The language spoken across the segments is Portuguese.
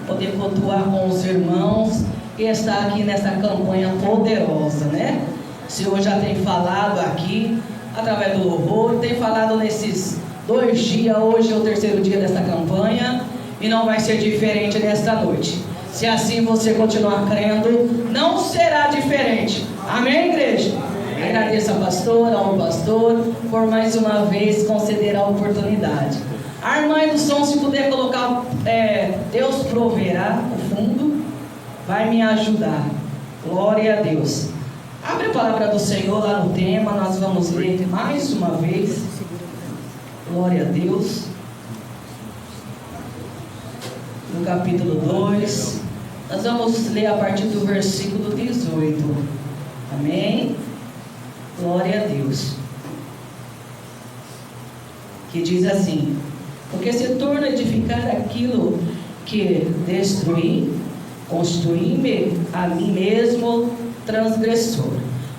Poder cultuar com os irmãos e estar aqui nessa campanha poderosa, né? O Senhor já tem falado aqui, através do louvor, tem falado nesses 2 dias, hoje é o 3º dia dessa campanha, e não vai ser diferente nesta noite. Se assim você continuar crendo, não será diferente. Amém, igreja? Agradeço a pastora, ao pastor, por mais uma vez conceder a oportunidade. A irmã do som, se puder colocar, Deus proverá o fundo, vai me ajudar. Glória a Deus. Abre a palavra do Senhor lá no tema, nós vamos ler mais uma vez. Glória a Deus. No capítulo 2, nós vamos ler a partir do versículo 18. Amém? Glória a Deus. Que diz assim: porque se torna edificar aquilo que destruí, construí-me a mim mesmo transgressor.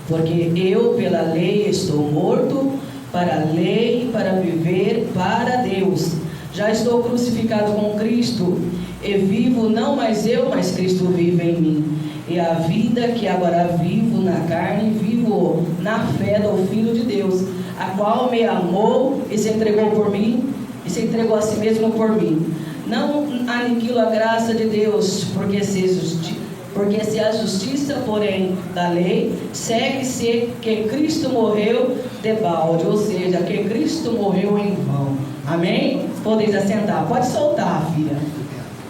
Porque eu pela lei estou morto para a lei, para viver para Deus. Já estou crucificado com Cristo, e vivo não mais eu, mas Cristo vive em mim. E a vida que agora vivo na carne, vivo na fé do Filho de Deus, a qual me amou e se entregou por mim, e se entregou a si mesmo por mim. Não aniquilo a graça de Deus, porque se a justiça, porém, da lei, segue-se que Cristo morreu de balde, ou seja, que Cristo morreu em vão. Amém? Podeis assentar. Pode soltar, filha.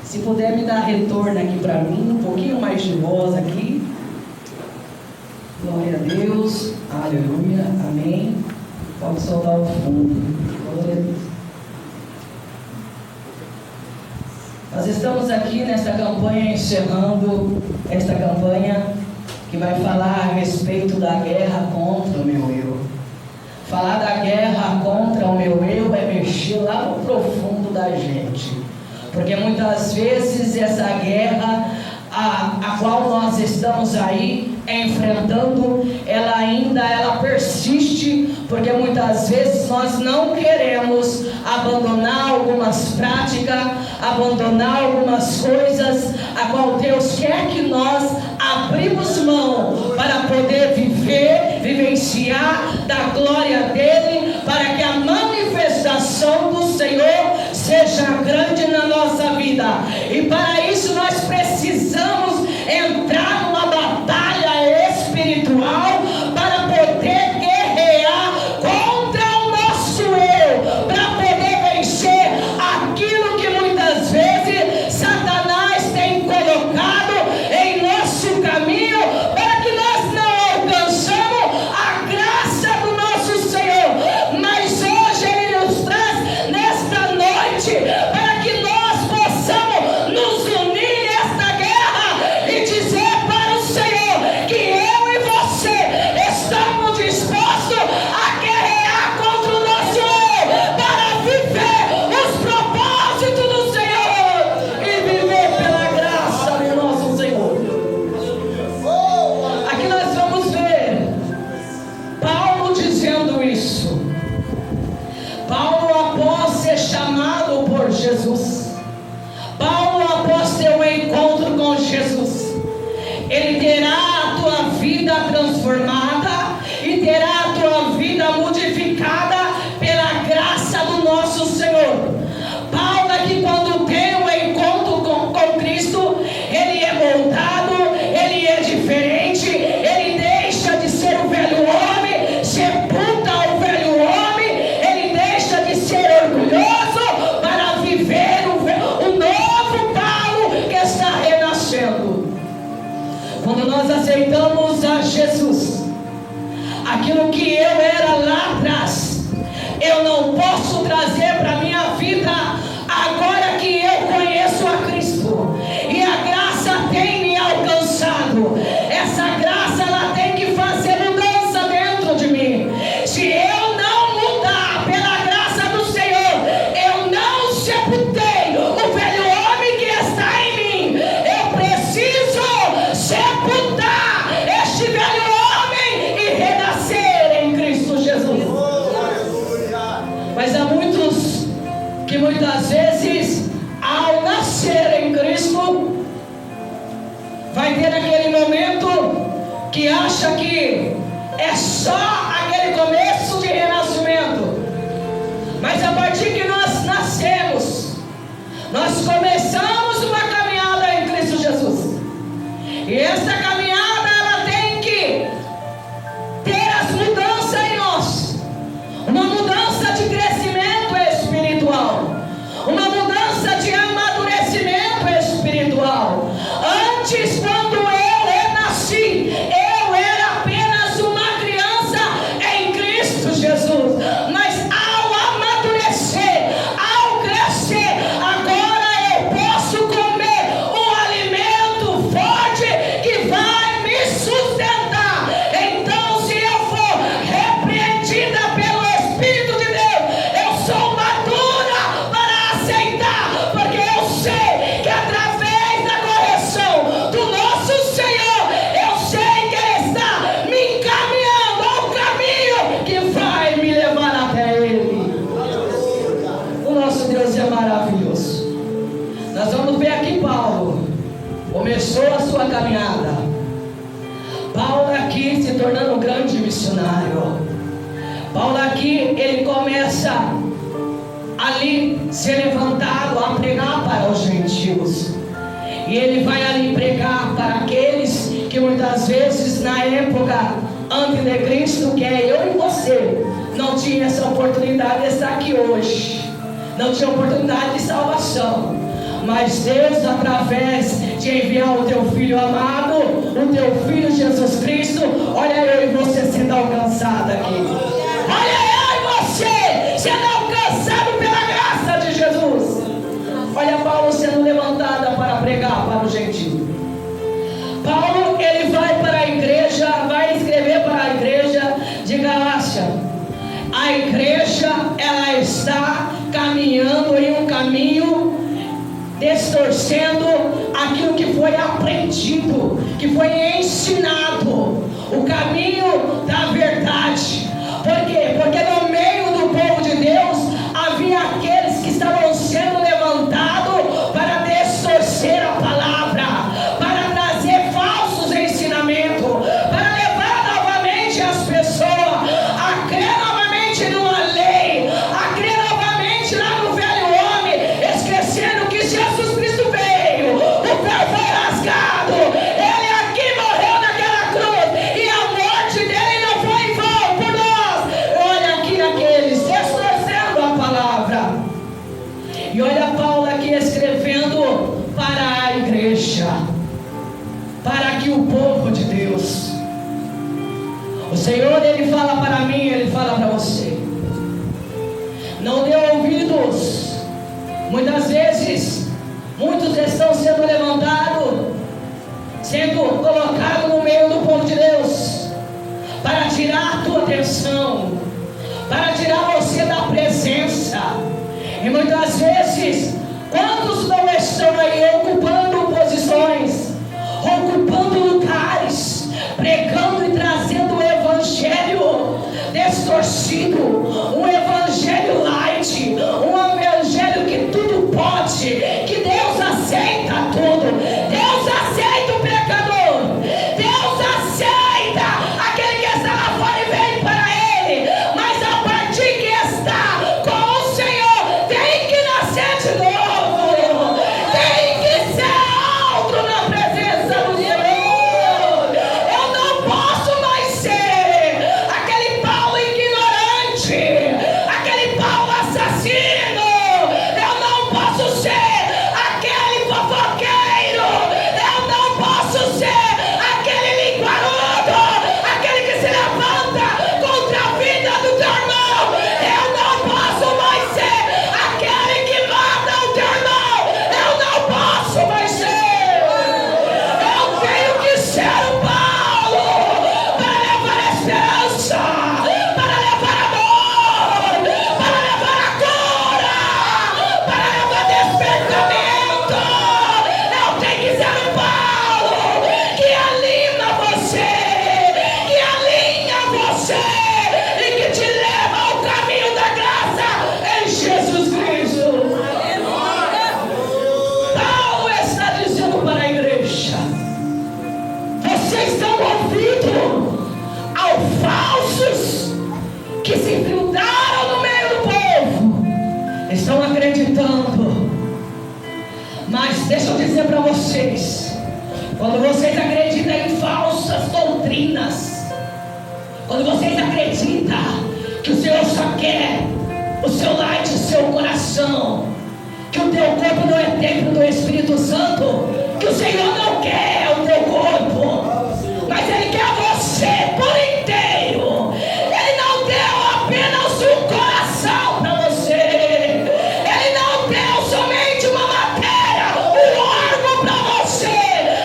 Se puder me dar retorno aqui para mim, um pouquinho mais de voz aqui. Glória a Deus. Aleluia. Amém. Pode soltar o fundo. Glória a Deus. Nós estamos aqui nesta campanha, encerrando esta campanha que vai falar a respeito da guerra contra o meu eu. Falar da guerra contra o meu eu é mexer lá no profundo da gente. Porque muitas vezes essa guerra a qual nós estamos aí enfrentando, ela persiste, porque muitas vezes nós não queremos abandonar algumas práticas, abandonar algumas coisas a qual Deus quer que nós abrimos mão para poder vivenciar da glória dele, para que a manifestação do Senhor seja grande na nossa vida. E para isso nós precisamos entrar numa batalha espiritual para poder guerrear contra o nosso eu, para poder vencer aquilo que muitas vezes Satanás tem colocado em nosso caminho, para que nós não alcançamos a graça do nosso Senhor. Mas hoje Ele nos traz nesta noite para que nós possamos nos unir nesta guerra e dizer para o Senhor que eu e você estamos dispostos a guerrear contra o nosso eu, para viver os propósitos do Senhor e viver pela graça do nosso Senhor. Aqui nós vamos ver Paulo dizendo isso. Paulo, após ser chamado por Jesus, Paulo, após ter um encontro com Jesus, ele terá a tua vida transformada e terá a tua vida modificada pela graça do nosso Senhor. Paulo aqui, quando tem um encontro com Cristo, ele é moldado, ele é diferente, ele deixa de ser o velho homem, sepulta o velho homem, ele deixa de ser orgulhoso para viver o novo Paulo que está renascendo. Quando nós aceitamos a Jesus, aquilo que eu era lá atrás, eu não posso trazer para a minha vida agora que eu conheço a Cristo e a graça tem me alcançado. Essa graça, ela tem que fazer mudança dentro de mim. Se eu não mudar pela graça do Senhor, eu não sepultei o velho homem que está em mim. Eu preciso sepultar este velho homem e renascer em Cristo que acha que é só aquele começo de renascimento. Mas a partir que nós nascemos, nós começamos uma caminhada em Cristo Jesus. E essa caminhada, ela tem que ter as mudanças em nós. Uma mudança de crescimento espiritual. Uma mudança de amadurecimento espiritual. Antes, quando eu renasci, eu era apenas uma criança em Cristo Jesus. Mas ao amadurecer, ao crescer, agora eu posso comer um alimento forte que vai me sustentar. Então, se eu for repreendida pelo Espírito de Deus, eu sou madura para aceitar, porque eu sei que através da correção do nosso Senhor, eu sei que Ele está me encaminhando ao caminho que vai me levar até Ele. O nosso Deus é maravilhoso. Nós vamos ver aqui Paulo começou a sua caminhada. Paulo aqui se tornando um grande missionário. Paulo aqui, ele começa ali ser levantado a pregar para os gentios. E ele vai ali pregar para aqueles que muitas vezes na época antes de Cristo, que é eu e você, não tinha essa oportunidade de estar aqui hoje. Não tinha oportunidade de salvação. Mas Deus, através de enviar o teu Filho amado, o teu Filho Jesus Cristo, olha eu e você sendo alcançado aqui. Olha eu e você sendo alcançado pela graça de Jesus. Olha Paulo sendo levantada para pregar para o gentil. Paulo, ele vai para a igreja, vai escrever para a igreja de Galácia. A igreja, ela está caminhando em um caminho, distorcendo aquilo que foi aprendido, que foi ensinado, o caminho da verdade. Por quê? Porque no meio do povo de Deus havia aqueles que estavam sendo levantados para distorcer a palavra, para trazer falsos ensinamentos, para levar novamente as pessoas a crer novamente numa lei, a crer novamente lá no velho homem, esquecendo que Jesus Cristo veio, o véu foi rasgado, Ele aqui morreu naquela cruz, e a morte dele não foi em vão por nós. Olha aqui aqueles distorcendo a palavra. E olha Paulo aqui escrevendo para a igreja, para que o povo de Deus, o Senhor, Ele fala para mim, Ele fala para você, não dê ouvidos. Muitas vezes, muitos estão sendo levantados, sendo colocados no meio do povo de Deus, para tirar a tua atenção, para tirar você da presença. E muitas vezes, quantos não estão aí ocupando posições, ocupando lugares, pregando e trazendo o evangelho distorcido, um evangelho light, um evangelho que tudo pode, que Deus aceita tudo, Deus aceita o pecador, Deus aceita aquele que está lá fora e vem para Ele, mas a partir que está com o Senhor, tem que nascer de novo. Mas deixa eu dizer para vocês, quando vocês acreditam em falsas doutrinas, quando vocês acreditam que o Senhor só quer o seu lar e o seu coração, que o teu corpo não é templo do Espírito Santo, que o Senhor não quer o teu corpo, mas Ele quer você por inteiro. Ele não deu apenas um coração para você, Ele não deu somente uma matéria, um órgão para você,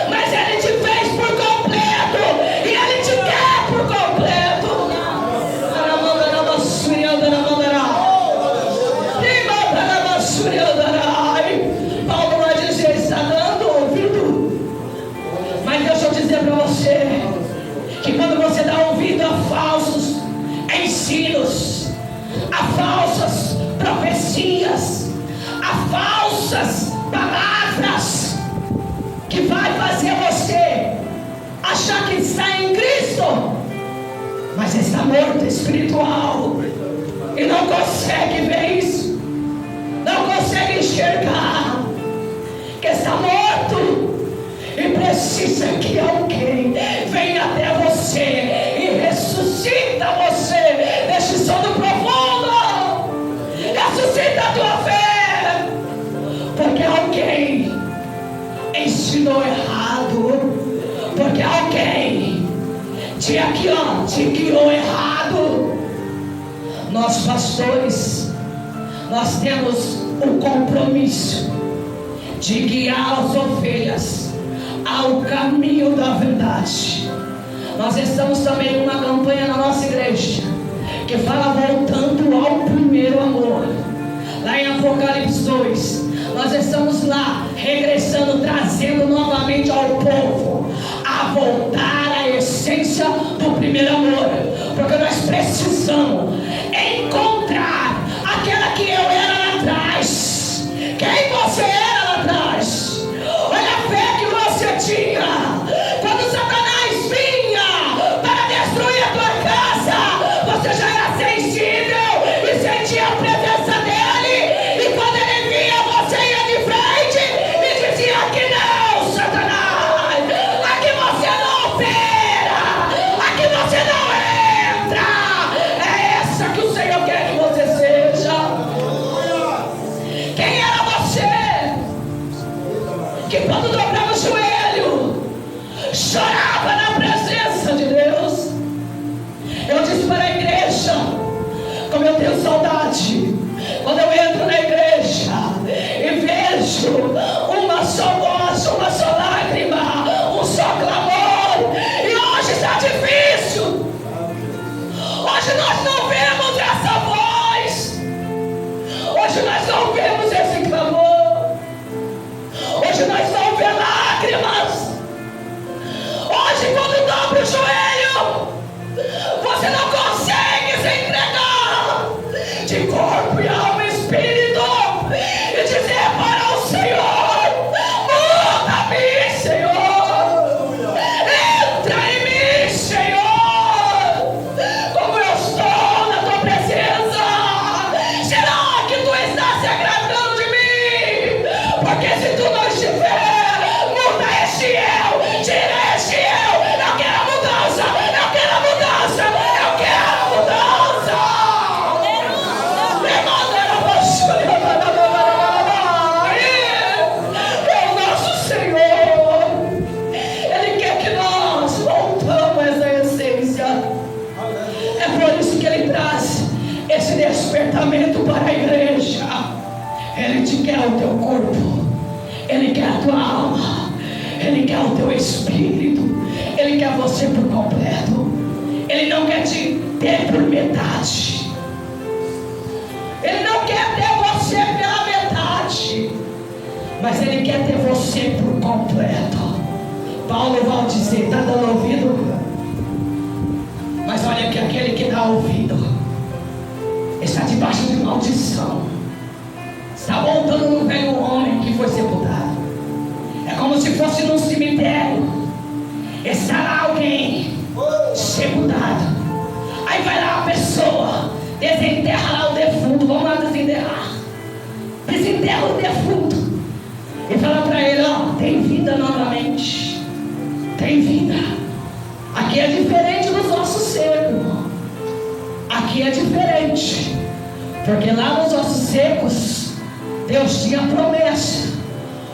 mas Ele te fez por completo e Ele te quer por completo. Paulo vai dizer, está dando ouvido, mas deixa eu dizer para você que quando você dá ouvido a falsos ensinos, a falsas profecias, a falsas palavras que vai fazer você achar que está em Cristo, mas está morto espiritual e não consegue ver isso, não consegue enxergar que está morto e precisa que alguém venha até você e ressuscita você deste sono profundo, ressuscita a tua fé, porque alguém ensinou errado, porque alguém te guiou errado. Nós pastores, nós temos o compromisso de guiar as ovelhas ao caminho da verdade. Nós estamos também em uma campanha na nossa igreja que fala voltando ao primeiro amor. Lá em Apocalipse 2, nós estamos lá regressando, trazendo novamente ao povo a voltar à essência do primeiro amor, porque nós precisamos encontrar aquela que eu era lá atrás. Quem você era lá atrás? Olha a fé que você tinha quando Satanás vinha para destruir a tua casa. Você já era sensível e sentia a presença dele, e quando ele vinha você ia de frente e dizia que não, Satanás, aqui você não opera, aqui você não entra. É essa que o Senhor quer que você seja. Quem era você que quando dobrava o joelho chorava na presença de Deus? Eu disse para a igreja, como eu tenho saudade quando eu entro na igreja e vejo uma só voz, uma só lágrima, um só clamor. E hoje está difícil. Hoje nós não vemos essa voz, hoje nós não vemos esse clamor, hoje nós não vemos lágrimas. Hoje, quando dobra o joelho, você não consegue se entregar de corpo e alma e espírito e dizer para o Senhor: muda-me, Senhor, entra em mim, Senhor, como eu estou na tua presença. Será que tu estás se agradando de mim? Porque se tu não estiver, muda este eu, tira este eu. Eu quero a mudança, eu quero a mudança, eu quero a mudança. É o nosso Senhor, Ele quer que nós voltamos a essa essência. É por isso que Ele traz esse despertamento para a igreja. Ele te quer o teu corpo, Ele quer a tua alma, Ele quer o teu espírito, Ele quer você por completo. Ele não quer te ter por metade, Ele não quer ter você pela metade, mas Ele quer ter você por completo. Paulo vai dizer, está dando ouvido? Mas olha que aquele que dá ouvido está debaixo de maldição, está voltando no velho homem que foi sepultado. É como se fosse num cemitério, está lá alguém sepultado, aí vai lá a pessoa, desenterra lá o defunto. Vamos lá desenterrar o defunto e fala: tem vida. Aqui é diferente dos ossos secos, irmão. Aqui é diferente, porque lá nos ossos secos Deus tinha promessa.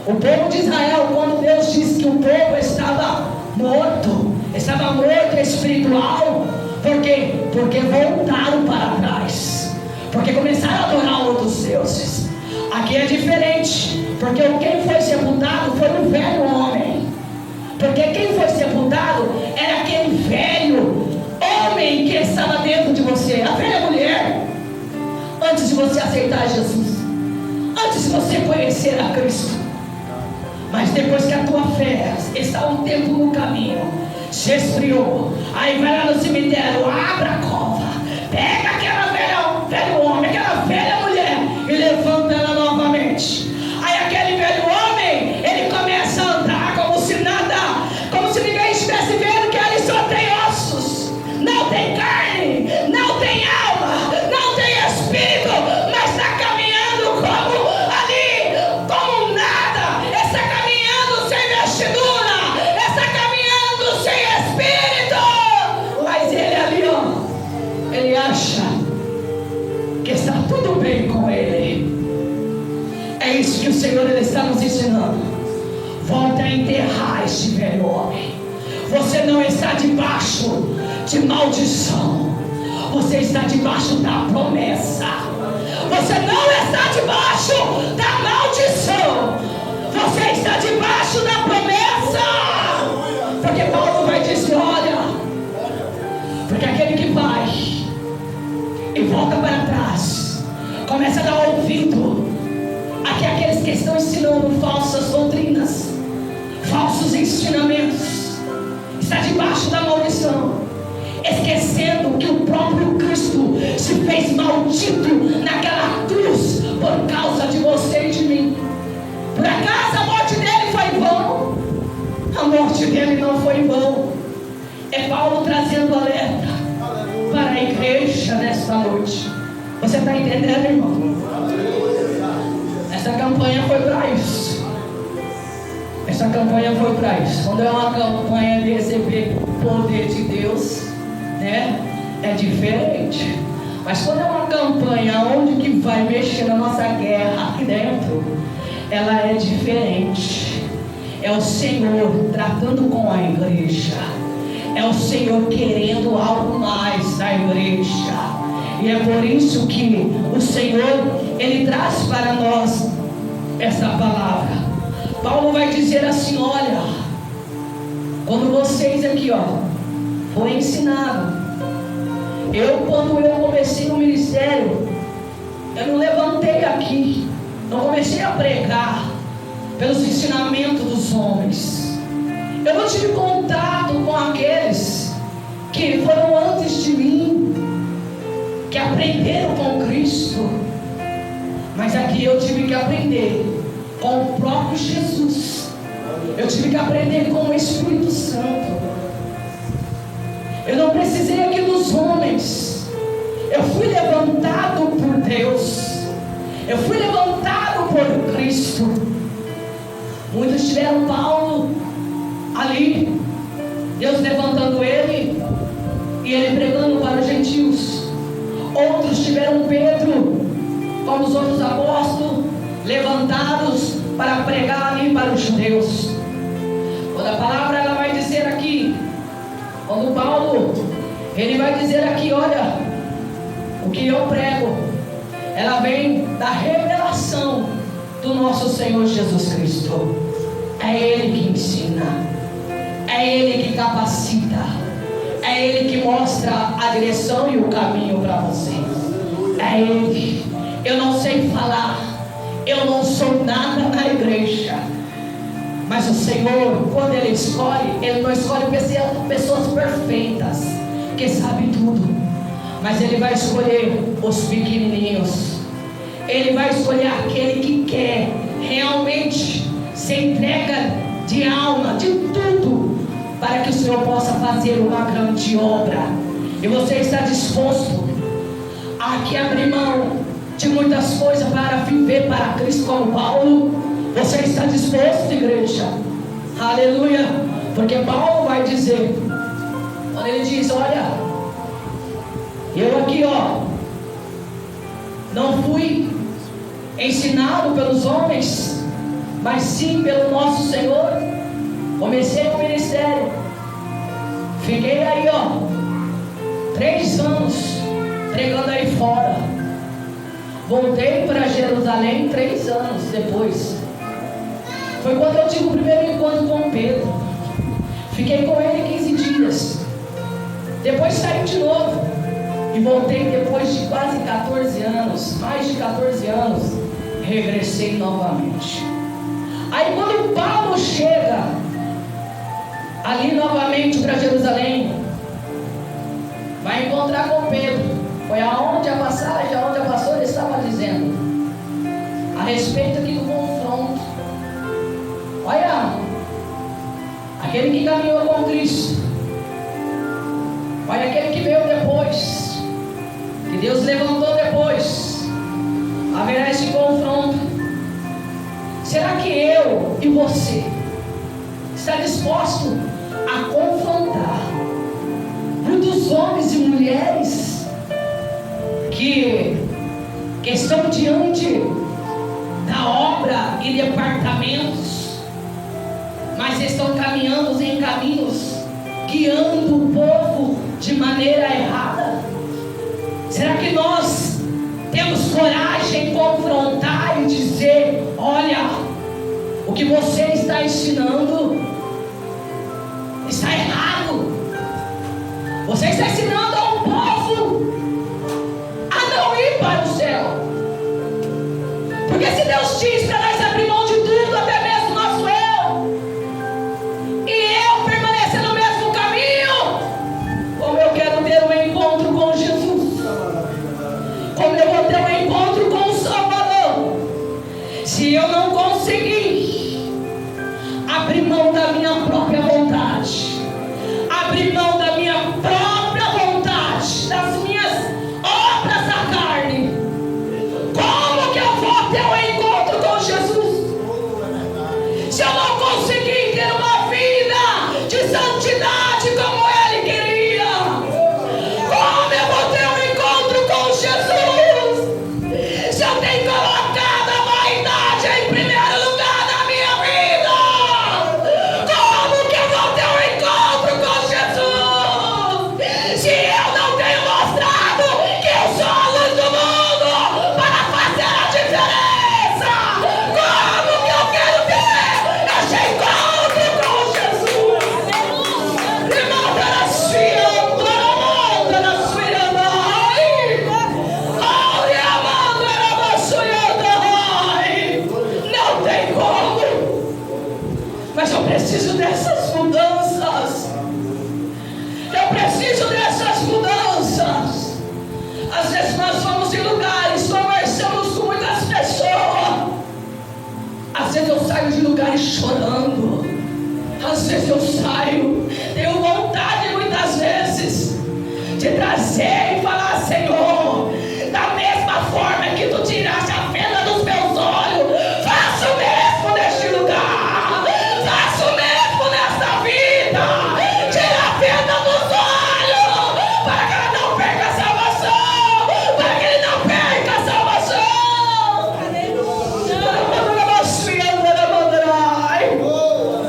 O povo de Israel, quando Deus disse que o povo estava morto espiritual, por quê? Porque voltaram para trás, porque começaram a adorar outros deuses. Aqui é diferente, porque quem foi sepultado foi o velho homem. Porque quem foi sepultado era aquele velho homem que estava dentro de você, a velha mulher. Antes de você aceitar Jesus, antes de você conhecer a Cristo. Mas depois que a tua fé está um tempo no caminho, se esfriou, aí vai lá no cemitério, abre a cova, pega aquela velho homem, aquela velha mulher e levanta ela novamente. Aí aquele velho homem, ele começa a andar como se ninguém estivesse vendo que ali só tem ossos, não tem carne, não tem alma, não tem espírito, mas está caminhando como nada, está caminhando sem vestidura, está caminhando sem espírito. Mas ele ali, ó, ele acha que está tudo bem com ele. É isso que o Senhor ele está nos ensinando. Volte a enterrar este velho homem. Você não está debaixo de maldição, você está debaixo da promessa. Você não está debaixo da maldição, você está debaixo da promessa. Porque Paulo vai dizer, olha, porque aquele que vai e volta para trás, começa a dar ouvido àqueles que estão ensinando falsas doutrinas, falsos ensinamentos, está debaixo da maldição, esquecendo que o próprio Cristo se fez maldito naquela cruz por causa de você e de mim. Por acaso a morte dele foi em vão? A morte dele não foi em vão. É Paulo trazendo alerta para a igreja nesta noite. Você está entendendo, irmão? Essa campanha foi para isso. Essa campanha foi para isso. Quando é uma campanha de receber o poder de Deus, né, é diferente. Mas quando é uma campanha onde que vai mexer na nossa guerra aqui dentro, ela é diferente. É o Senhor tratando com a igreja. É o Senhor querendo algo mais da igreja. E é por isso que o Senhor, Ele traz para nós essa palavra. Paulo vai dizer assim, olha, quando vocês aqui, ó, foi ensinado. Quando eu comecei no ministério, eu não levantei aqui, não comecei a pregar pelos ensinamentos dos homens. Eu não tive contato com aqueles que foram antes de mim, que aprenderam com Cristo. Mas aqui eu tive que aprender com o próprio Jesus. Eu tive que aprender com o Espírito Santo. Eu não precisei aqui dos homens. Eu fui levantado por Deus. Eu fui levantado por Cristo. Muitos tiveram Paulo ali, Deus levantando ele e ele pregando para os gentios. Outros tiveram Pedro, como os outros apóstolos, levantados para pregar ali para os judeus. Quando a palavra ela vai dizer aqui, quando Paulo ele vai dizer aqui, olha, o que eu prego, ela vem da revelação do nosso Senhor Jesus Cristo. É Ele que ensina, é Ele que capacita, é Ele que mostra a direção e o caminho para você. É Ele. Eu não sei falar, eu não sou nada na igreja, mas o Senhor, quando Ele escolhe, Ele não escolhe pessoas perfeitas, que sabem tudo, mas Ele vai escolher os pequenininhos. Ele vai escolher aquele que quer realmente se entrega de alma, de tudo, para que o Senhor possa fazer uma grande obra. E você está disposto a aqui abrir mão de muitas coisas para viver para Cristo como Paulo? Você está disposto, igreja? Aleluia! Porque Paulo vai dizer, quando ele diz, olha, eu aqui, não fui ensinado pelos homens, mas sim pelo nosso Senhor. Comecei o ministério, fiquei aí 3 anos pregando aí fora, voltei para Jerusalém 3 anos depois. Foi quando eu tive o primeiro encontro com Pedro. Fiquei com ele 15 dias, depois saí de novo e voltei depois de quase 14 anos, mais de 14 anos, regressei novamente. Aí quando Paulo chega ali novamente para Jerusalém, vai encontrar com Pedro. Foi aonde a passagem, aonde a pastora estava dizendo a respeito aqui do confronto. Olha, aquele que caminhou com Cristo, olha aquele que veio depois, que Deus levantou depois, haverá esse confronto. Será que eu e você está disposto a confrontar muitos homens e mulheres que estão diante da obra e departamentos, mas estão caminhando em caminhos, guiando o povo de maneira errada? Será que nós temos coragem de confrontar e dizer, olha, o que você está ensinando está errado. Você está ensinando ao povo a não ir para o céu. Porque se Deus diz para nós abrir mão de tudo, até mesmo nosso eu, e eu permanecer no mesmo caminho, como eu quero ter um encontro com Jesus, como eu vou ter um encontro com o Salvador, se eu não conseguir abrir mão da minha própria vontade, abrir mão da minha própria vontade, das minhas obras da carne, como que eu vou ter um encontro com Jesus? Se eu não conseguir ter uma vida de santidade como Ele queria, como eu vou ter um encontro com Jesus? Se eu tenho colocado a vaidade em primeiro lugar na minha vida, como que eu vou ter um encontro com Jesus? Se eu não tenho mostrado que eu sou a luz do mundo para fazer a diferença, como que eu quero ter esse encontro com Jesus? Irmão, para si, para na sua não tem como. Mas eu preciso dessas mudanças. Eu preciso dessas mudanças. Às vezes nós vamos em lugares, conversamos com muitas pessoas. Às vezes eu saio de lugares chorando. Às vezes eu saio, tenho vontade muitas vezes de trazer e falar, Senhor, da mesma forma que tu tiraste a venda dos meus olhos, faça o mesmo neste lugar, faça o mesmo nesta vida, tira a venda dos olhos, para que ela não perca a salvação, para que ele não perca a salvação.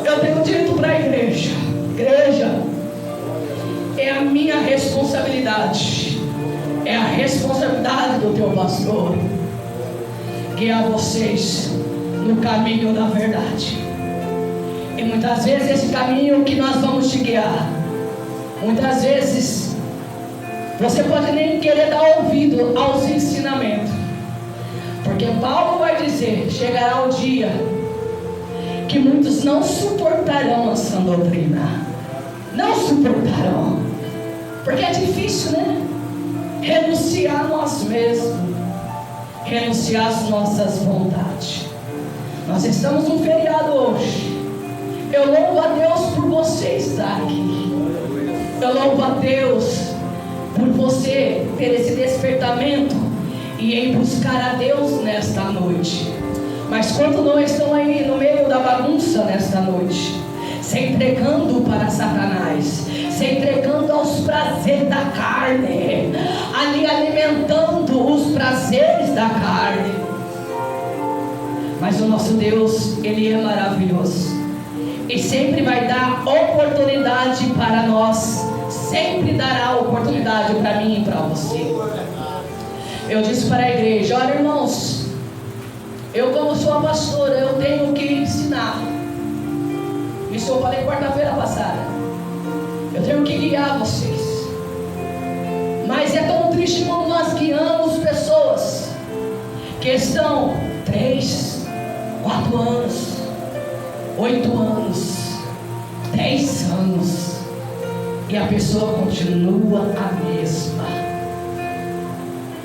Eu tenho dito para a igreja, é a minha responsabilidade, é a responsabilidade do teu pastor guiar vocês no caminho da verdade. E muitas vezes esse caminho que nós vamos te guiar, muitas vezes você pode nem querer dar ouvido aos ensinamentos, porque Paulo vai dizer, chegará o dia que muitos não suportarão a sã doutrina, não suportarão, porque é difícil, né? Renunciar a nós mesmos, renunciar às nossas vontades. Nós estamos num feriado hoje. Eu louvo a Deus por você estar aqui. Eu louvo a Deus por você ter esse despertamento e em buscar a Deus nesta noite. Mas quando não estão aí no meio da bagunça nesta noite, se entregando para Satanás, se entregando aos prazeres da carne, ali alimentando os prazeres da carne. Mas o nosso Deus, Ele é maravilhoso e sempre vai dar oportunidade para nós, sempre dará oportunidade para mim e para você. Eu disse para a igreja: olha, irmãos, eu como sou a pastora, eu tenho que ensinar. Isso eu falei quarta-feira passada. Eu tenho que guiar vocês. Mas é tão triste quando nós guiamos pessoas que estão 3, 4 anos, 8 anos, 10 anos, e a pessoa continua a mesma.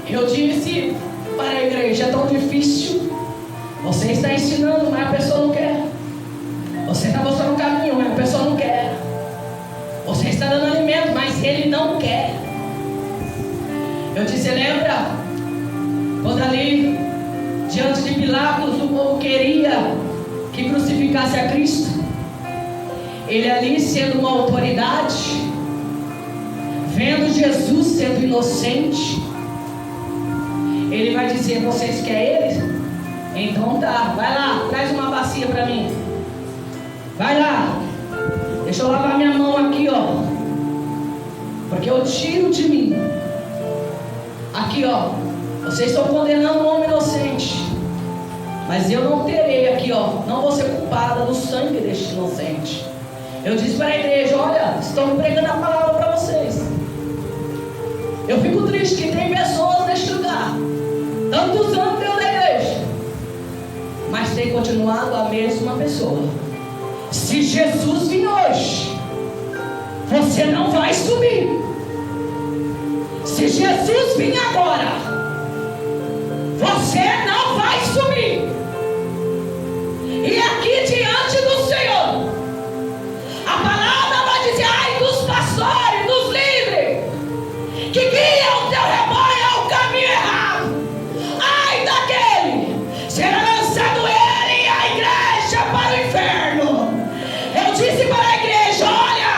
Eu disse para a igreja: é tão difícil. Você está ensinando, mas a pessoa não quer. Você está mostrando o caminho, mas a pessoa não quer. Você está dando alimento, mas ele não quer. Eu disse: lembra quando ali diante de Pilatos o povo queria que crucificasse a Cristo? Ele ali sendo uma autoridade, vendo Jesus sendo inocente, ele vai dizer: vocês querem ele? Então tá, vai lá, traz uma bacia para mim. Vai lá, deixa eu lavar minha mão aqui, ó, porque eu tiro de mim. Aqui, ó, vocês estão condenando um homem inocente, mas eu não terei aqui, ó, não vou ser culpada do sangue deste inocente. Eu disse para a igreja: olha, estão pregando a palavra para vocês. Eu fico triste que tem pessoas neste lugar, tantos anos dentro da igreja, mas tem continuado a mesma pessoa. Se Jesus vir hoje, você não vai subir. Se Jesus vir agora, você não vai subir. E aqui diante do Senhor, a palavra vai dizer: ai dos pastores, dos líderes, que guiam o teu rebanho ao caminho errado. Ai daquele, será lançado ele e a igreja para o inferno. Eu disse para a igreja: olha,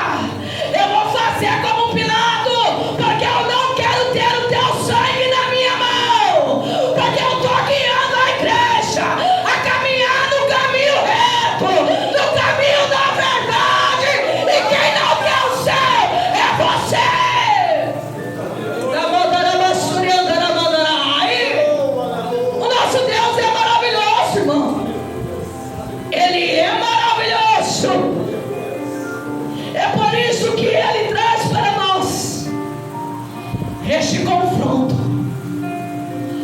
eu vou fazer como Pilato, porque eu não quero ter o teu sangue na minha mão, porque eu estou guiando a igreja a caminhar no caminho reto, no caminho da verdade, e quem não quer o céu é você. O nosso Deus é maravilhoso, irmão. Ele é maravilhoso. É por isso que Ele traz para nós este confronto.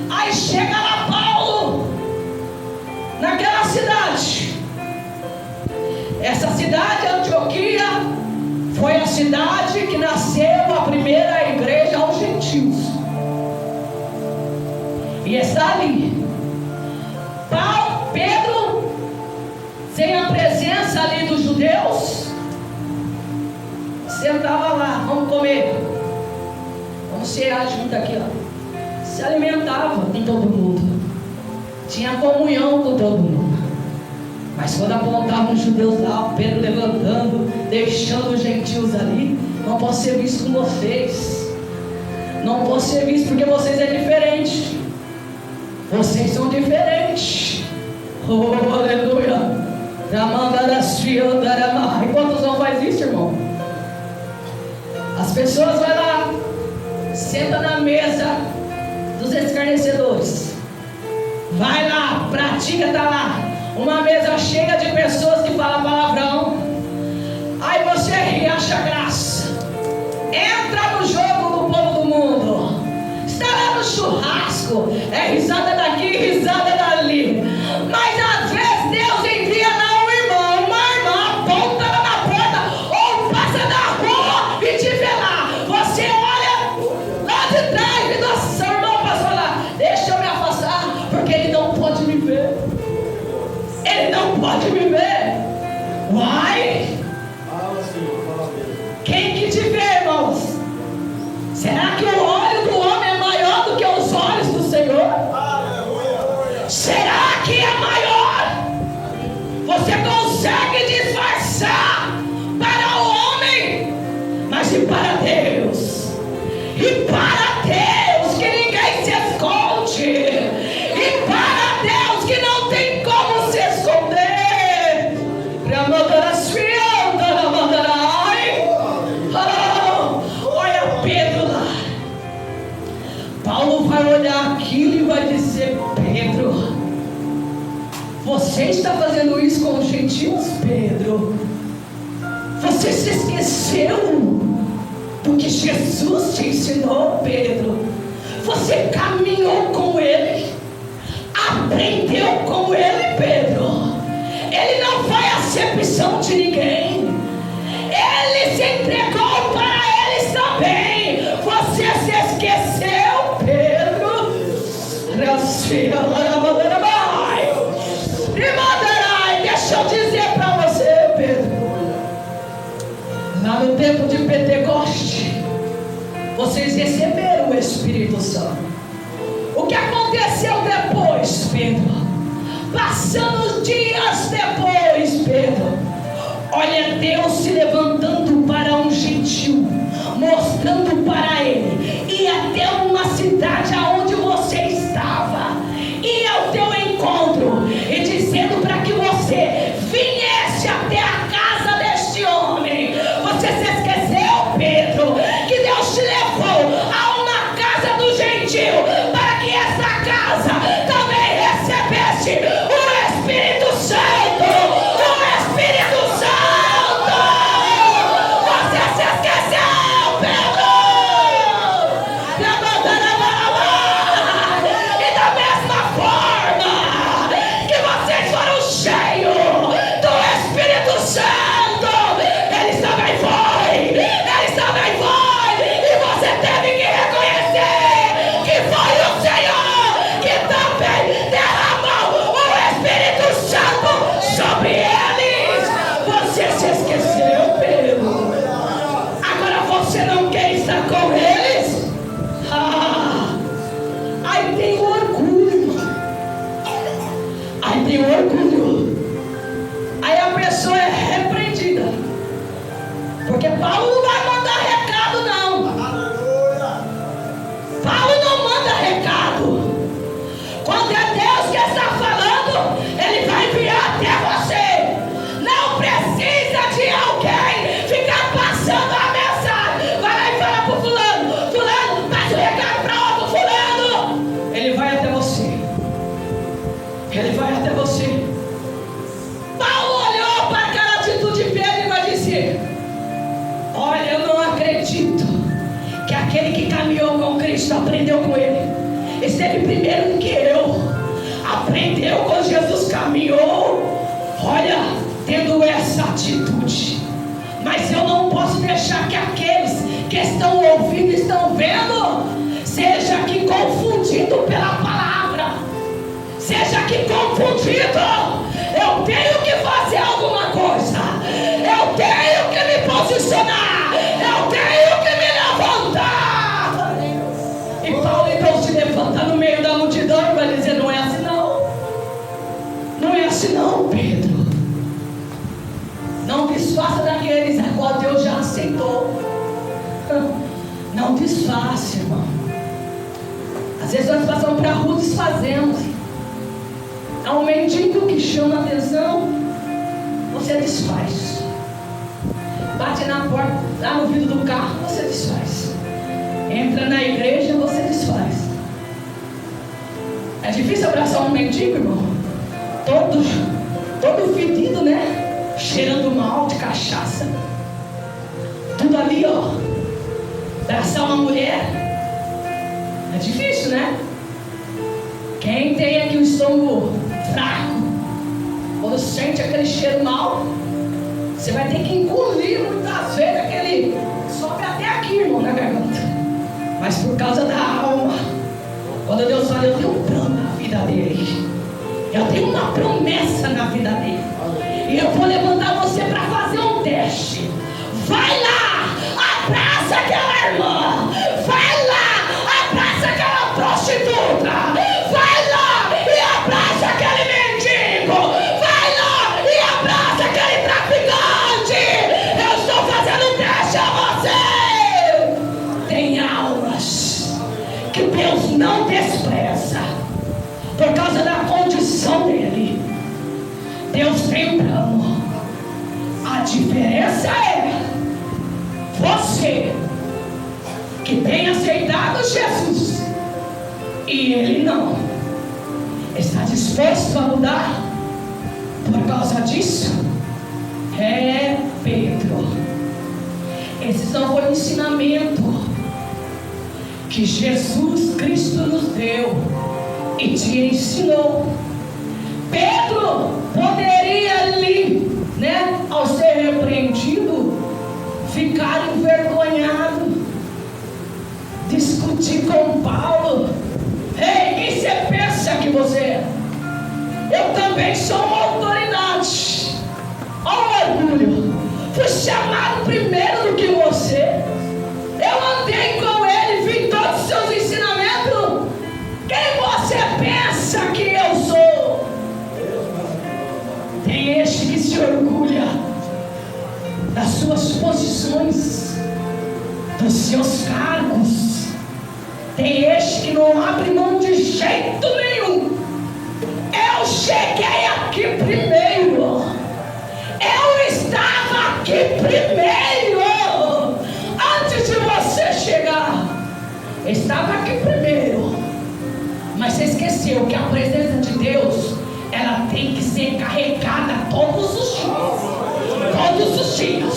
Aí chega lá Paulo, naquela cidade. Essa cidade, Antioquia, foi a cidade que nasceu a primeira igreja aos gentios. E está ali Pedro, sem a presença ali dos judeus, sentava lá: vamos comer, vamos cear junto aqui, ó. Se alimentava com todo mundo, tinha comunhão com todo mundo. Mas quando apontavam os judeus lá, o Pedro levantando, deixando os gentios ali: não posso ser visto com vocês, não posso ser visto porque vocês é diferente, vocês são diferentes. Oh, aleluia. E quantos não faz isso, irmão? As pessoas vão lá, senta na mesa dos escarnecedores, vai lá, pratica, tá lá uma mesa cheia de pessoas que falam palavrão. Aí você ri, acha graça, entra no jogo do povo do mundo, está lá no churrasco, é risada daqui, risada dali. Mas às vezes Deus envia lá um irmão, uma irmã, aponta lá na porta, ou passa na rua e te vê lá. Você olha lá de trás e diz: seu irmão passou lá, deixa eu me afastar, porque ele não pode me ver. Ele não pode me ver. Uai! Quem que te vê, irmãos? Será que o olho do homem é maior do que os olhos do Senhor? Será que é maior? Você consegue disfarçar E para Deus que ninguém se esconde. E para Deus que não tem como se esconder. Olha Pedro lá. Paulo vai olhar aquilo e vai dizer: Pedro, você está fazendo isso com os gentios, Pedro? Você se esqueceu do que Jesus te ensinou, Pedro? Você caminhou com Ele, aprendeu com Ele, Pedro. Ele não foi acepção de ninguém. Ele se entregou para eles também. Você se esqueceu, Pedro? Deixa eu dizer para você, Pedro. Lá no tempo de Pentecoste, vocês receberam o Espírito Santo. O que aconteceu depois, Pedro? Passando os dias depois, Pedro, olha Deus se levantando para um gentil, mostrando para ele, ir até uma cidade aonde você estava, ir ao teu encontro e dizendo para que você viesse até a casa deste homem. Você se esqueceu, Pedro, que Deus te levou a uma casa do gentil para que essa casa também recebesse o Espírito Santo. O Espírito Santo. Você se esqueceu, Pedro. E da mesma forma que vocês foram cheios do Espírito Santo, eles também foi. Eles também foi. E você teve que reconhecer que foi o Senhor que também derramou o Espírito Santo sobre eles. Você se esqueceu, Pedro. Agora você não quer estar com eles? Aí tem orgulho. Aí tem orgulho. Aí a pessoa é repreendida. Porque Paulo não vai mandar recado, não. Paulo não manda recado. Quando é Deus que está falando, Ele vai enviar até você. Não precisa de alguém ficar passando a mensagem. Vai lá e fala para o fulano. Fulano, passa o recado para outro fulano. Ele vai até você. Ele vai até você. Paulo olhou para aquela atitude de Pedro e vai dizer: olha, eu não acredito que aquele que caminhou com Cristo, aprendeu com Ele, esteve primeiro do que eu, aprendeu com Jesus, caminhou, olha, tendo essa atitude. Mas eu não posso deixar que aqueles que estão ouvindo, estão vendo, seja aqui confundido pela palavra, seja aqui confundido. Eu tenho que fazer alguma coisa, eu tenho que me posicionar, eu tenho que me levantar. E Paulo então se levanta no meio da multidão e vai dizer: não é assim não. Não é assim não, Pedro. Não desfaça daqueles a qual Deus já aceitou. Não desfaça, irmão. Às vezes nós passamos para a rua, desfazemos. Há um mendigo que chama a atenção, você desfaz. Bate na porta, lá no vidro do carro, você desfaz. Entra na igreja, você desfaz. É difícil abraçar um mendigo, irmão. Todo fedido, né? Cheirando mal de cachaça. Tudo ali, ó. Abraçar uma mulher é difícil, né? Quem tem aqui o estômago fraco, quando sente aquele cheiro mal, você vai ter que engolir muitas vezes aquele, sobe até aqui, irmão, na garganta. Mas por causa da alma, quando Deus fala: eu tenho um plano na vida dele, eu tenho uma promessa na vida dele, e eu vou levantar você para fazer um teste. Vai lá, abraça aquela irmã, vai lá, abraça aquela prostituta, vai lá e abraça aquele mendigo, vai lá e abraça aquele traficante. Eu estou fazendo um teste a você. Tem almas diferença é você que tem aceitado Jesus e ele não. Está disposto a mudar por causa disso? É Pedro. Esse não foi o ensinamento que Jesus Cristo nos deu e te ensinou. Pedro poderia ali, ao ser repreendido, ficar envergonhado, discutir com Paulo. Ei, quem você pensa que você é? Eu também sou uma autoridade. Olha o orgulho. Fui chamado primeiro do que você. Eu andei com ele, vi todos os seus ensinamentos. Quem você pensa que eu sou? Tem este que se orgulha das suas posições, dos seus cargos. Tem este que não abre mão de jeito nenhum. Eu cheguei aqui primeiro. Eu estava aqui primeiro. Antes de você chegar, eu estava aqui primeiro. Mas você esqueceu que a presença de Deus, ela tem que ser carregada todos os dias. Todos os dias.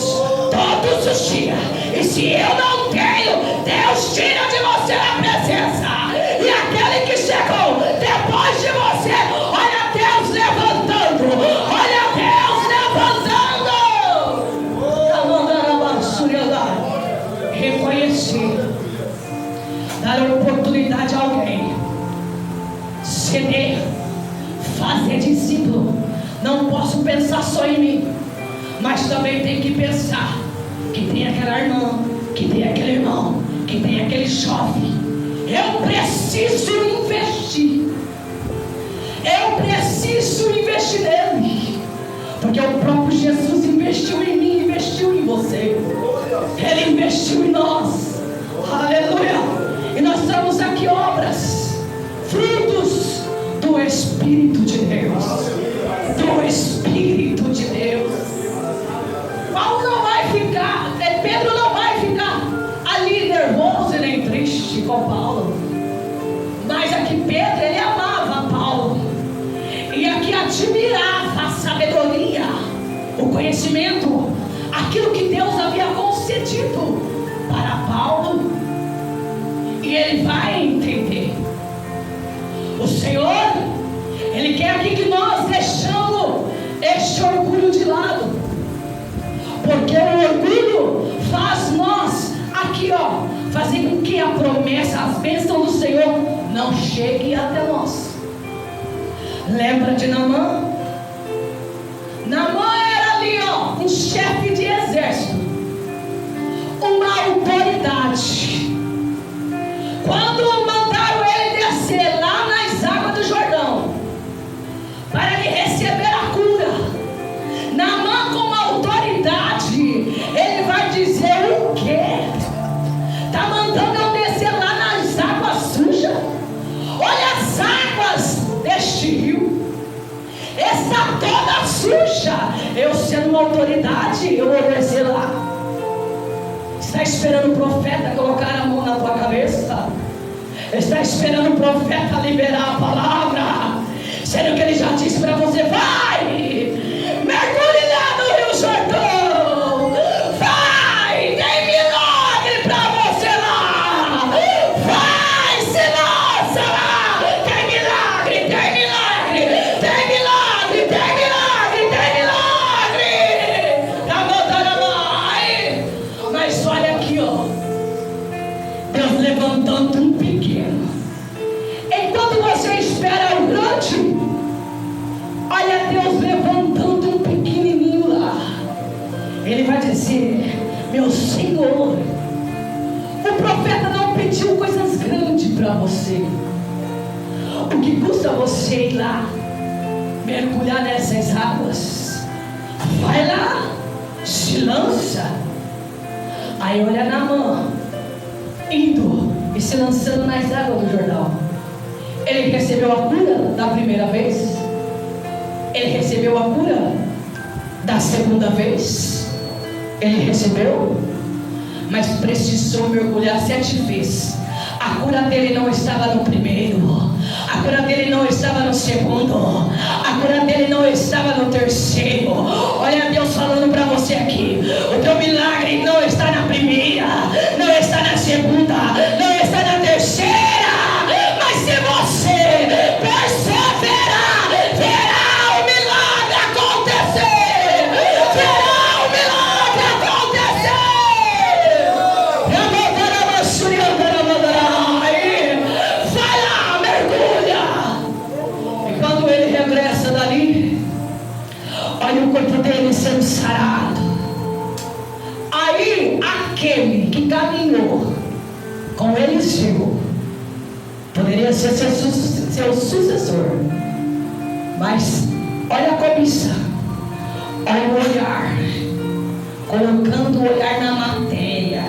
Todos os dias. E se eu não tenho, Deus tira de você a presença. E aquele que chegou depois de você, olha Deus levantando. Olha Deus levantando. Está mandando a basura. Reconhecer. Dar oportunidade a alguém. Ceder. Fazer discípulo. Não posso pensar só em mim, mas também tem que pensar que tem aquela irmã, que tem aquele irmão, que tem aquele jovem. Eu preciso investir. Eu preciso investir nele, porque o próprio Jesus investiu em mim, investiu em você. Ele investiu em nós. Aleluia. E nós estamos aqui obras, frutos do Espírito de Deus. Do Espírito de Deus. Paulo não vai ficar, Pedro não vai ficar ali nervoso e nem triste com Paulo. Mas aqui Pedro, ele amava Paulo. E aqui admirava a sabedoria, o conhecimento, aquilo que Deus havia concedido para Paulo. E ele vai entender. O Senhor, Ele quer aqui que nós deixamos este orgulho de lado. Porque o orgulho faz nós, aqui fazer com que a promessa, as bênçãos do Senhor não chegue até nós. Lembra de Naamã? Naamã era ali um chefe de exército, uma autoridade. Quando mandaram ele descer lá nas águas do Jordão para ele receber a cura, Naamã, como autoridade, ele vai dizer o quê? Está mandando eu descer lá nas águas sujas? Olha as águas deste rio, está toda suja. Eu sendo uma autoridade, eu vou descer lá. Está esperando o profeta colocar a mão na tua cabeça? Está esperando o profeta liberar a palavra? Sendo que ele já disse para você: vai, mergulhe lá no Rio Jordão, vai, tem milagre para você lá, vai, se lança lá, tem milagre, tem milagre, tem milagre, tem milagre, tem milagre. Tá mandando mais? Mas olha aqui, Deus levantando um pequeno. Enquanto você espera o grande, olha Deus levantando um pequenininho lá. Ele vai dizer: meu Senhor. O profeta não pediu coisas grandes para você. O que custa você ir lá, mergulhar nessas águas? Vai lá, se lança. Aí olha Naamã indo e se lançando nas águas do Jordão. Ele recebeu a cura da primeira vez? Ele recebeu a cura da segunda vez? Ele recebeu, mas precisou mergulhar 7 vezes. A cura dele não estava no primeiro, a cura dele não estava no segundo, a cura dele não estava no terceiro. Olha Deus falando para você aqui: o teu milagre não está na primeira, não está na segunda, não está na terceira, mas se você perseverar, verá o milagre acontecer, verá o milagre acontecer. Vai lá, mergulha. E quando ele regressa dali, olha o corpo dele sendo sarado. Aí aquele que caminhou com Eliseu poderia ser seu sucessor, mas olha a cobiça, olha o olhar, colocando o olhar na matéria,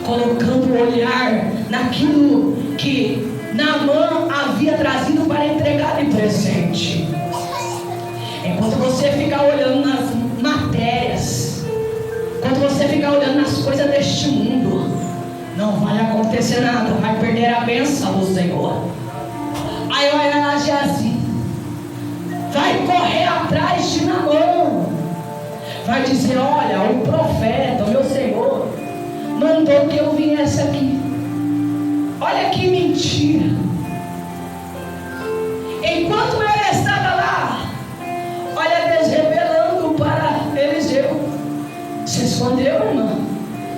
colocando o olhar naquilo que Naamã havia trazido para entregar de presente. Enquanto você ficar olhando nas matérias, enquanto você ficar olhando nas coisas deste mundo, não vai acontecer nada, vai perder a bênção do Senhor. Aí olha lá Geazi, vai correr atrás de Naamã, vai dizer: olha, o profeta, o meu Senhor, mandou que eu viesse aqui. Olha que mentira. Enquanto ele estava lá, olha Deus revelando para Eliseu: se escondeu, irmã,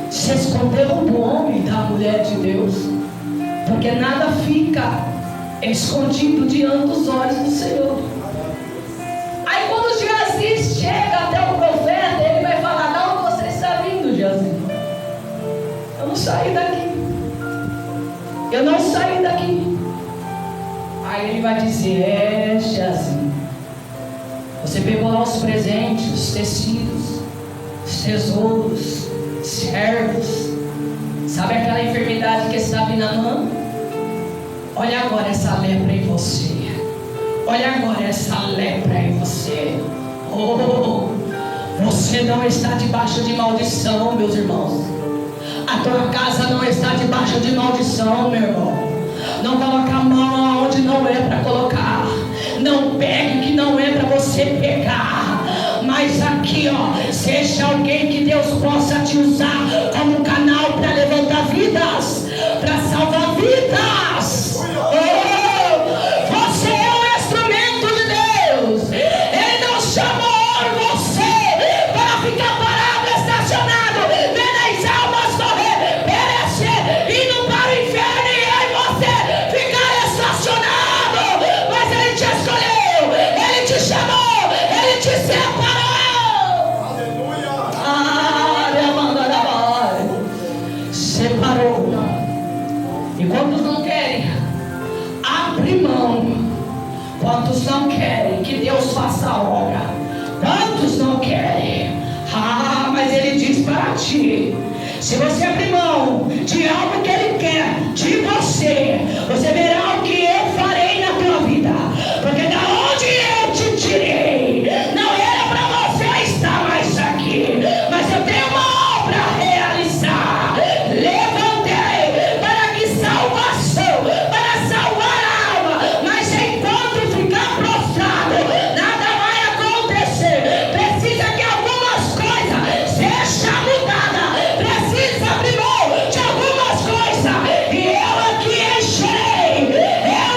se escondeu do homem, da mulher de Deus, porque nada fica escondido diante dos olhos do Senhor. Aí quando Geazi chega até o profeta, ele vai falar: não, você está vindo, Geazi. Eu não saí daqui. Eu não saí daqui. Aí ele vai dizer: Geazi, você pegou lá os presentes, os tecidos, os tesouros, servos. Sabe aquela enfermidade que estava em Naamã? Olha agora essa lepra em você. Olha agora essa lepra em você. Oh, você não está debaixo de maldição, meus irmãos. A tua casa não está debaixo de maldição, meu irmão. Não coloque a mão onde não é para colocar. Não pegue o que não é para você pegar. Mas aqui, ó, seja alguém que Deus possa te usar como canal para levantar vidas, para salvar vidas. Oh, você é um instrumento de Deus. Ele não chamou você para ficar parado, estacionado, vendo as almas correr, perecer, indo para o inferno e aí você ficar estacionado. Mas Ele te escolheu, Ele te chamou, Ele te separou. Separou. E quantos não querem abrir mão? Quantos não querem que Deus faça a obra? Quantos não querem? Mas Ele diz para ti: se você abrir mão de algo que Ele quer de você, você verá o que eu farei na tua vida. Porque da onde eu te tirei, não era para você estar mais aqui, mas eu tenho uma obra a realizar. Levantei para que salvação, para salvar a alma, mas enquanto ficar prostrado, nada vai acontecer. Precisa que algumas coisas sejam mudadas, precisa abrir mão de algumas coisas, e eu aqui encherei, eu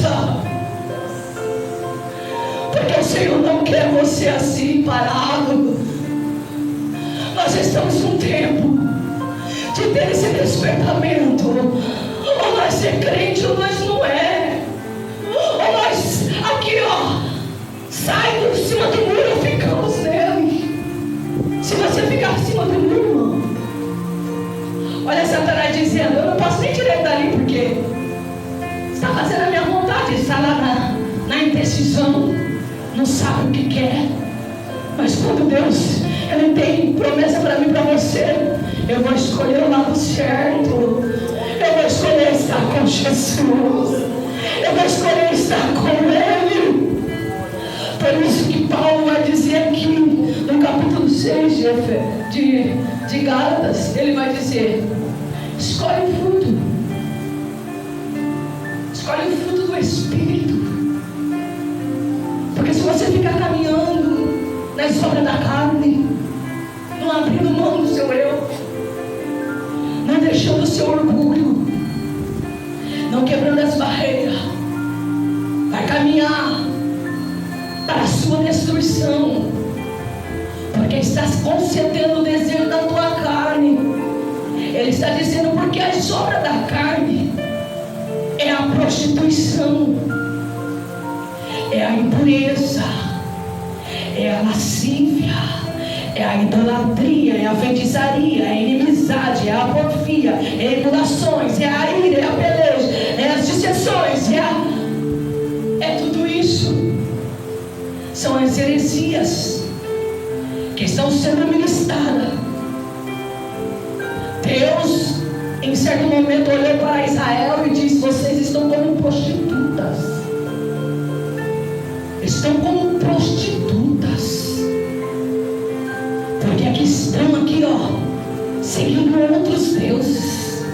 força. Porque o Senhor não quer você assim, parado. Nós estamos num tempo de ter esse despertamento. Ou nós ser crente ou nós não é. Ou nós, aqui ó, sai de cima do muro e ficamos nele. Se você ficar acima do muro, irmão, olha Satanás dizendo, eu não posso nem tirar ele dali porque está fazendo a minha vontade, está lá na indecisão, não sabe o que quer. Mas quando Deus, Ele tem promessa para mim e para você, eu vou escolher o lado certo. Eu vou escolher estar com Jesus. Eu vou escolher estar com Ele. Por isso que Paulo vai dizer aqui no capítulo 6 de Gálatas, ele vai dizer, escolhe o fruto. Escolhe o fruto do Espírito. Porque se você ficar caminhando na sombra da carne, não abrindo mão do seu eu, não deixando o seu orgulho, não quebrando as barreiras, vai caminhar para a sua destruição. Porque está concedendo o desejo da tua carne. Ele está dizendo, porque a sobra da carne é a prostituição, é a impureza, é a lascívia, é a idolatria, é a feitiçaria, é a inimizade, é a porfia, é emulações, é a ira, é a peleja, é as dissensões, é tudo isso. São as heresias que estão sendo ministradas. Deus, em certo momento, olhou para Israel e disse, vocês estão como prostitutas. Estão como prostitutas. Porque aqui estão, seguindo outros deuses.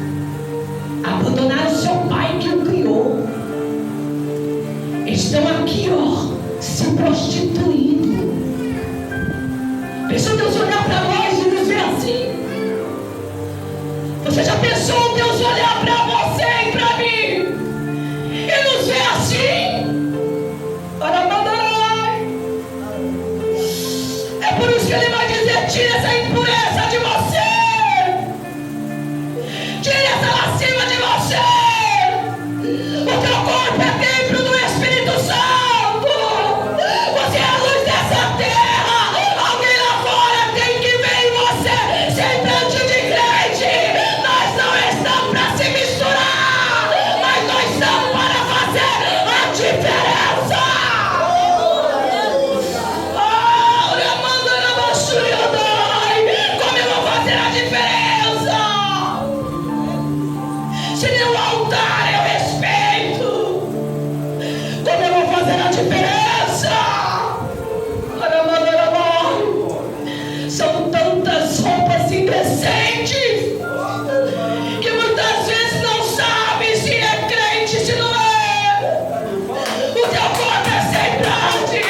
Abandonaram seu pai que o criou. Estão aqui, se prostituindo. Deixa Deus olhar para nós e nos ver assim. Você já pensou Deus olhar para você e para mim e nos ver assim? É por isso que Ele vai dizer, tira essa impureza de você, tira essa lascívia de você. O teu corpo é templo do Espírito Santo. Você é a luz dessa terra. Alguém lá fora tem que ver em você semblante de crente. Nós não estamos para se misturar, mas nós estamos para fazer a diferença. Como eu vou fazer a diferença? Se meu altar eu respeito, como eu vou fazer a diferença? São tantas roupas indecentes que muitas vezes não sabe se é crente, se não é. O teu corpo é semblante,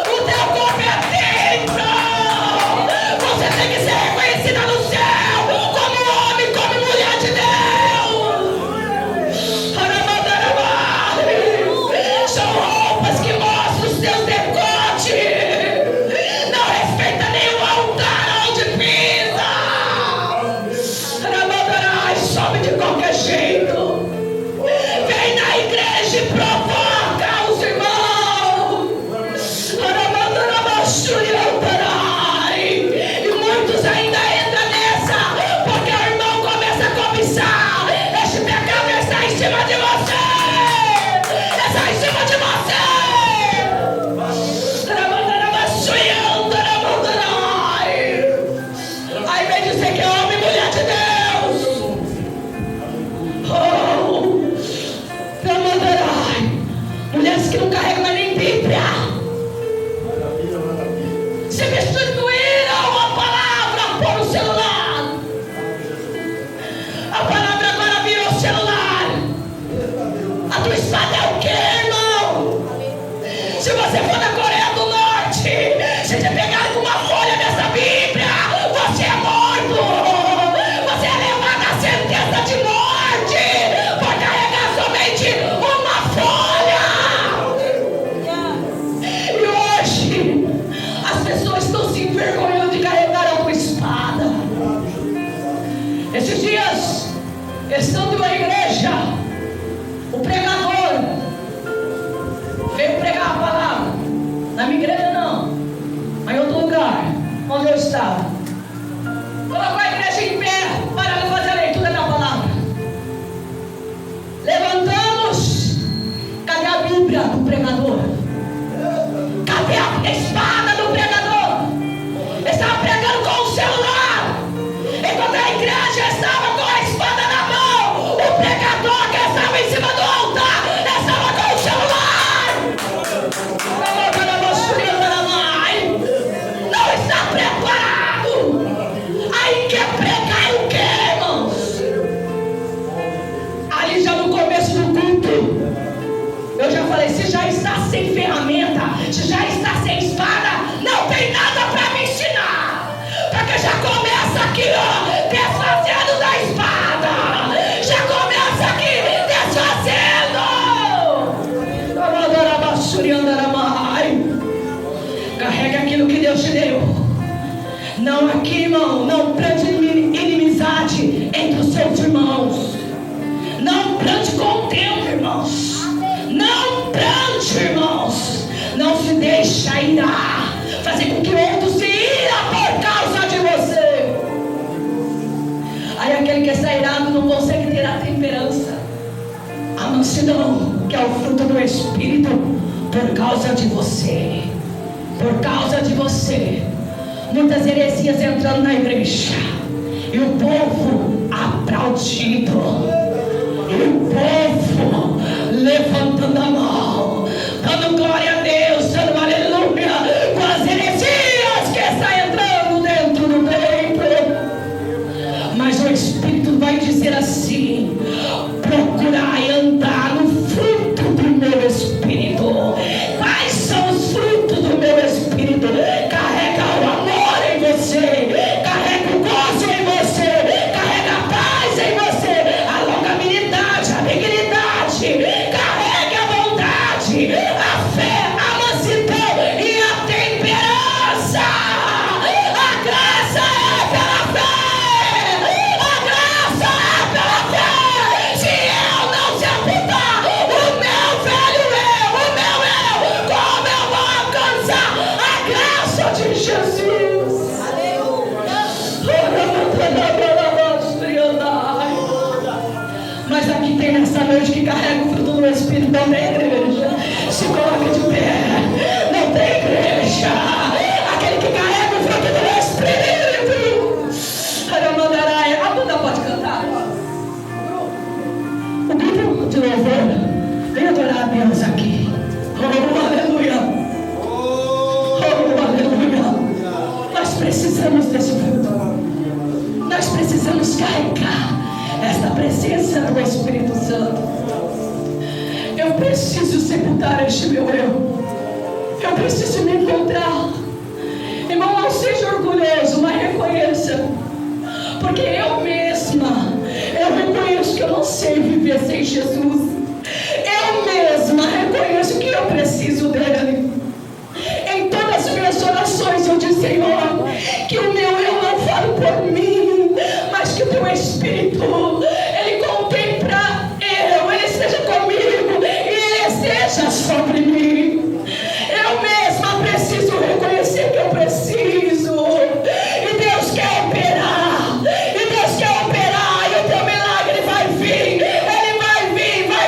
o teu corpo é templo. Você tem que ser reconhecida no céu como homem, como mulher de Deus. São roupas que mostram os teus decotes. Não respeita nenhum altar onde pisa. Sobe de qualquer jeito. Vem na igreja e provoca os irmãos. E muitos ainda entram nessa, porque o irmão começa a cobiçar. Este pecado está em cima de você. Está em cima de você. Aí vem dizer que é homem e mulher de Deus. questão de uma igreja, o pregador veio pregar a palavra. Na minha igreja não, mas em outro lugar onde eu estava. Colocou a igreja em pé para fazer a leitura da palavra. Levantamos. Cadê a Bíblia do pregador? Cadê a espada do pregador? Estava pregando com o celular, enquanto a igreja estava com a espada na mão. O pregador que estava em cima do altar estava com o celular. Não está preparado. Aí quer pregar o quê, irmãos? Ali já no começo do culto, eu já falei, se já está sem ferramenta, se já está sem espada, não tem nada para me ensinar. Porque já começa aqui, ó, desfazendo da espada. Já começa aqui, desfazendo. Carrega aquilo que Deus te deu. Não aqui, irmão, não plante inimizade entre os seus irmãos. Não plante contento, irmãos. Não plante, irmãos. Não se deixa irar, fazer com que outros se ira por causa de você. Aí aquele que está irado não consegue ter a temperança, a mansidão, que é o fruto do Espírito, por causa de você. Por causa de você. Muitas heresias entrando na igreja e o povo aplaudindo, e o povo levantando a mão, dando glória a Deus, dando aleluia, com as heresias que está entrando dentro do templo. Mas o Espírito vai dizer assim: procurai andar no fruto do meu Espírito. Quais são os frutos do meu Espírito? Carrega o amor em você, carrega o gozo em você, carrega a paz em você, a longanimidade, a benignidade, carrega a bondade, a fé, a mansidão e a temperança. A graça é pela fé, a graça é pela fé. Se eu não se apontar o meu velho eu, o meu eu, como eu vou alcançar a graça de Jesus? Mas aqui tem nessa noite que carrega o fruto do Espírito. Não tem igreja, se coloca de pé. Não tem igreja, aquele que carrega o fruto do Espírito. A banda pode cantar. O grupo de louvor, vem adorar a Deus aqui. Oh, aleluia. Oh, aleluia. Nós precisamos desse fruto. Nós precisamos carregar esta presença do Espírito Santo. Eu preciso sepultar este meu eu. Eu preciso me encontrar. Irmão, não seja orgulhoso, mas reconheça. Porque eu mesma, eu reconheço que eu não sei viver sem Jesus. Eu mesma reconheço que eu preciso dele. Em todas as minhas orações eu disse, Senhor, que o meu eu não fale por mim, mas que o teu Espírito, ele contempla ele esteja comigo e ele esteja sobre mim. Eu mesma preciso reconhecer que eu preciso. E Deus quer operar. E Deus quer operar. E o teu milagre vai vir. Ele vai vir, vai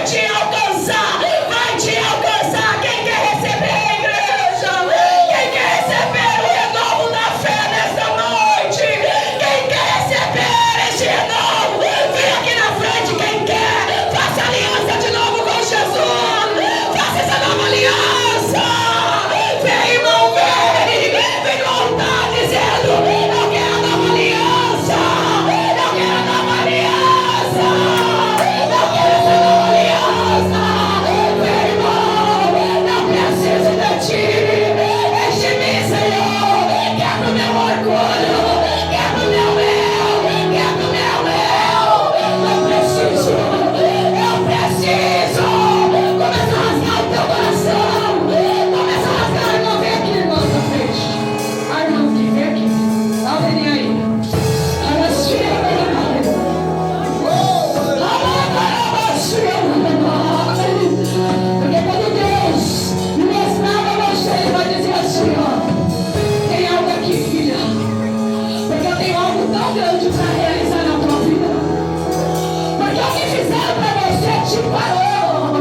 fizeram para você te parou,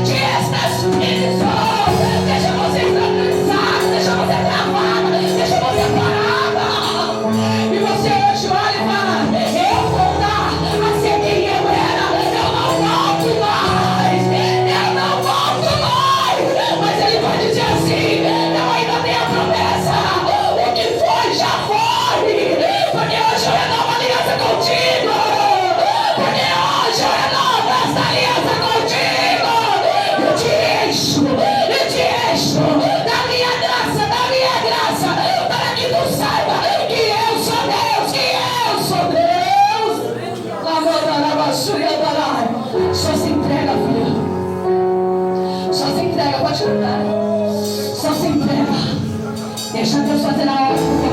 te estabilizou, deixa você estabilizado, deixa você travado, deixa você parada. E você hoje olha e fala: eu vou dar a ser quem eu era, eu não volto mais, eu não volto mais. Mas ele vai dizer assim: eu ainda tenho a promessa, o que foi já foi, porque hoje eu renovo a aliança contigo, porque hoje eu renovo essa aliança contigo. Eu te encho da minha graça, para que tu saiba que eu sou Deus, Só se entrega, filha. Só se entrega, pode cantar. Só se entrega. Deixa Deus fazer a obra.